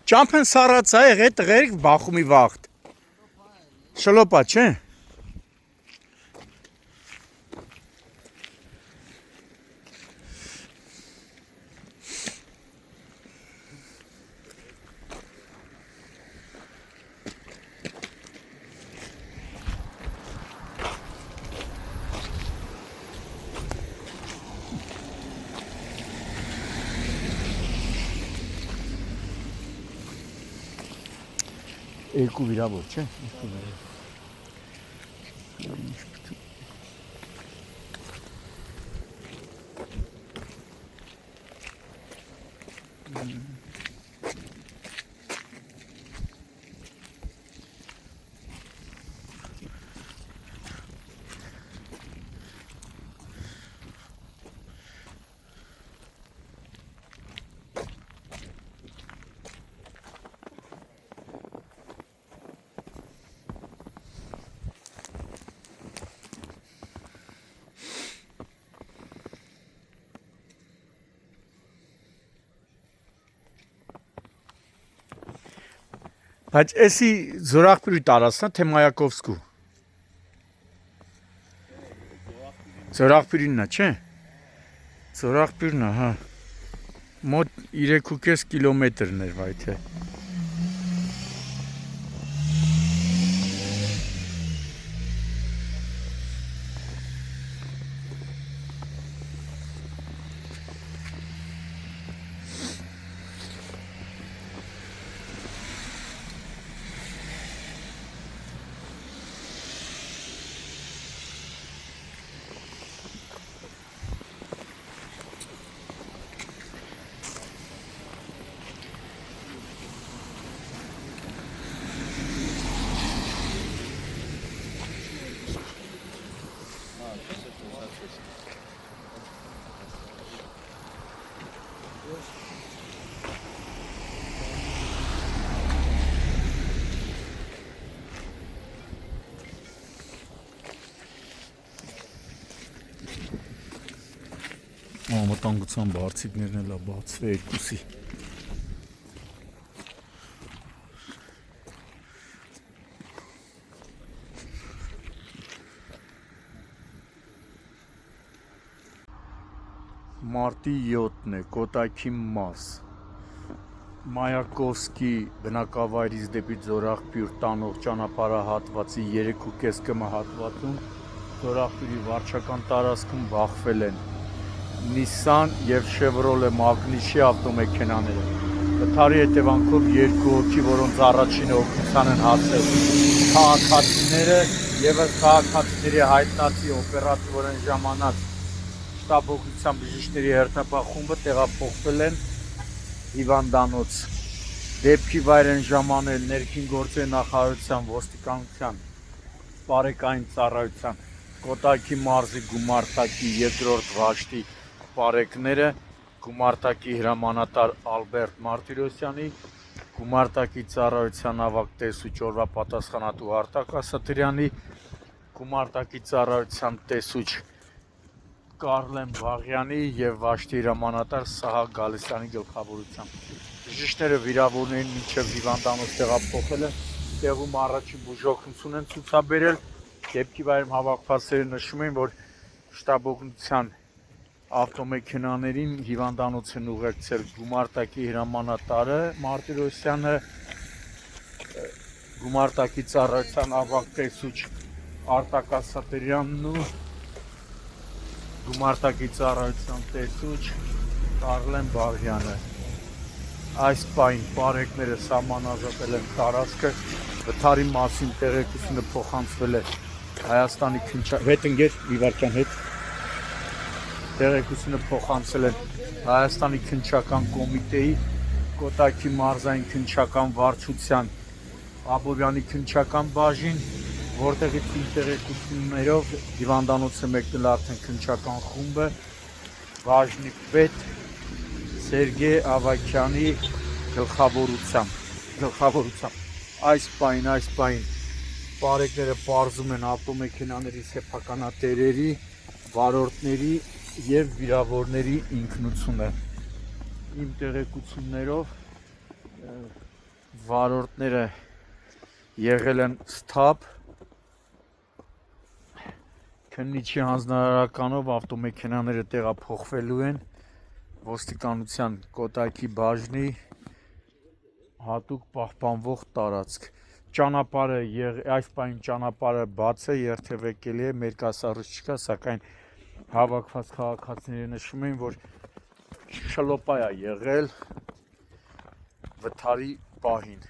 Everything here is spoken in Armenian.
Ճամփեն սառացա եղե տղերք բախումի վաղտ։ Շլոպա, չէ՞։ Երկու վիրավոր, չէ՞։ Երկու վիրավոր։ Բայց էսի Զորախպիրի տարածքն է, թե Մայակովսկու։ Զորախպիրինն է, չէ՞։ Զորախպիրն է, հա։ Մոտ 3.5 կիլոմետրն էր վայթե։ Մտանգության բարձիկներն էլ բացվե երկուսի։ Մարտի 7-ն է, Կոտայքի մաս։ Մայակովսկի բնակավայրից դեպի Զորախպիր տանող ճանապարհահատվածի 3.5 կմ հատվածում Զորախպիրի վարչական տարածքում բախվել են Nissan եւ Chevrolet Magnitschi ավտոմեքենաները։ Վթարի հետևանքով երկու հոգի, որոնց առաջինը օգնության են հասել քաղաքացիները եւ քաղաքացիների հայտնածի օպերատիվորեն ժամանակ շտաբօգնության բժիշկների հերթապահ խումբը տեղափոխվել են հիվանդանոց։ Դեպքի վայր են ժամանել ներքին գործերի նախարարության, ոստիկանության, բարեկային ծառայության, Կոտայքի մարզի գումարտակի երկրորդ վաշտի բարեկները, գումարտակի հրամանատար Ալբերտ Մարտիրոսյանի, գումարտակի ծառայության ավագ տեսուչ օրվա պատասխանատու Արտակ Ասատրյանի, գումարտակի ծառայության տեսուչ Կարլեն Վաղյանի եւ վաշտի հրամանատար Սահակ Գալստյանի գլխավորությամբ։ Բժիշկները վիրավորներին մինչև հիվանդանոց տեղափոխել են, տեղում առաջին բուժօգնություն են ցուցաբերել։ Դեպքի վայրում հավաքվածները նշում են, որ շտաբօգնության ավտոմեքենաներին հիվանդանոց են ուղեկցել գումարտակի հրամանատարը Մարտիրոսյանը, գումարտակի ծառայության ավագ տեսուչ Արտակ Ասատրյանն ու գումարտակի ծառայության տեսուչ Կարլեն Բաղյանը։ Այս պահին բարեկները սահմանազատել են տարածքը, վթարի մասին տեղեկությունը փոխանցվել է Հայաստանի տեղեկությունը փոխանցել են Հայաստանի քննչական կոմիտեի, Կոտայքի մարզային քննչական վարչության, Աբովյանի քննչական բաժին, որտեղից տեղեկություններով հիվանդանոց է մեկնել արդեն քննչական խումբը, բաժնի պետ Սերգեյ Ավակյանի գլխավորությամբ։ Այս պահին բարեկները պարզում են ավտոմեքենաների սեփականատերերի, վարորդների եւ վիրավորների ինքնությունը։ Իմ տեղեկություններով վարորդները եղել են սթափ, քննիչի հանձնարարականով ավտոմեքենաները տեղափոխվելու են ոստիկանության կոտայքի բաժնի հատուկ պահպանվող տարածք։ Ճանապարհը այս պահին ճանապարհը բաց է, երթևեկելի է, մերկասառույց չկա, սակայն հավաքված քաղաքացիները նշում են, որ շլոպայ է եղել վթարի պահին։